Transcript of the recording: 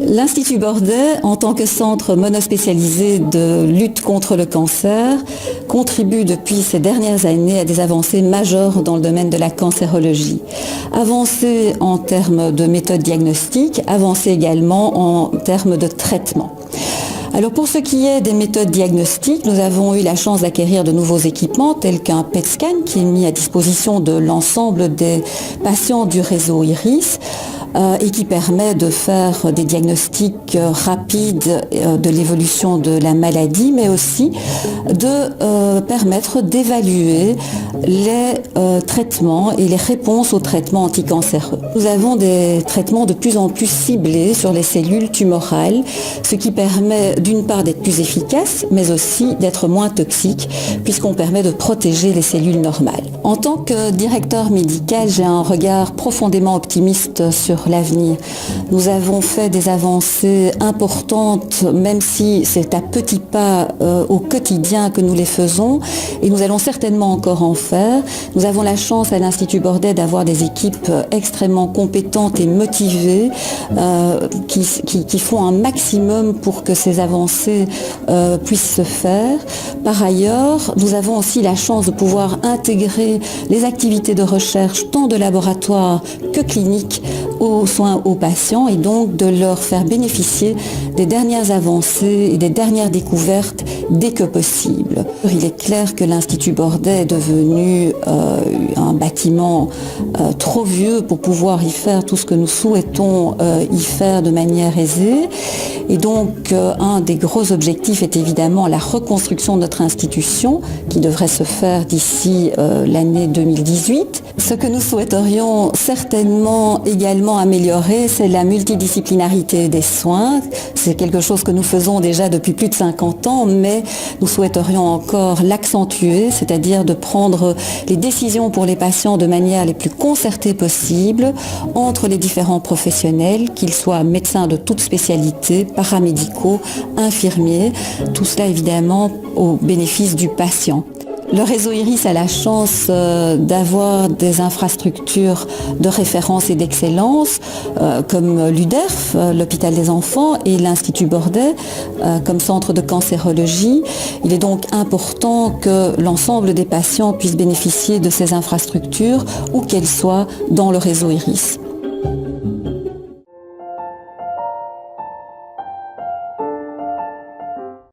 L'Institut Bordet, en tant que centre monospécialisé de lutte contre le cancer, contribue depuis ces dernières années à des avancées majeures dans le domaine de la cancérologie. Avancées en termes de méthodes diagnostiques, avancées également en termes de traitement. Alors pour ce qui est des méthodes diagnostiques, nous avons eu la chance d'acquérir de nouveaux équipements tels qu'un PET scan qui est mis à disposition de l'ensemble des patients du réseau IRIS et qui permet de faire des diagnostics rapides de l'évolution de la maladie, mais aussi de permettre d'évaluer les traitements et les réponses aux traitements anticancéreux. Nous avons des traitements de plus en plus ciblés sur les cellules tumorales, ce qui permet d'une part d'être plus efficace, mais aussi d'être moins toxique, puisqu'on permet de protéger les cellules normales. En tant que directeur médical, j'ai un regard profondément optimiste sur l'avenir. Nous avons fait des avancées importantes, même si c'est à petits pas au quotidien que nous les faisons, et nous allons certainement encore en faire. Nous avons la chance à l'Institut Bordet d'avoir des équipes extrêmement compétentes et motivées qui font un maximum pour que ces avancées puissent se faire. Par ailleurs, nous avons aussi la chance de pouvoir intégrer les activités de recherche tant de laboratoire que cliniques aux soins aux patients et donc de leur faire bénéficier des dernières avancées et des dernières découvertes dès que possible. Il est clair que l'Institut Bordet est devenu un bâtiment trop vieux pour pouvoir y faire tout ce que nous souhaitons y faire de manière aisée. Et donc, un des gros objectifs est évidemment la reconstruction de notre institution qui devrait se faire d'ici l'année 2018. Ce que nous souhaiterions certainement également améliorer, c'est la multidisciplinarité des soins. C'est quelque chose que nous faisons déjà depuis plus de 50 ans, mais nous souhaiterions encore l'accentuer, c'est-à-dire de prendre les décisions pour les patients de manière les plus concertée possible entre les différents professionnels, qu'ils soient médecins de toute spécialité, paramédicaux, infirmiers, tout cela évidemment au bénéfice du patient. Le réseau IRIS a la chance d'avoir des infrastructures de référence et d'excellence comme l'UDERF, l'hôpital des enfants, et l'Institut Bordet comme centre de cancérologie. Il est donc important que l'ensemble des patients puissent bénéficier de ces infrastructures où qu'elles soient dans le réseau IRIS.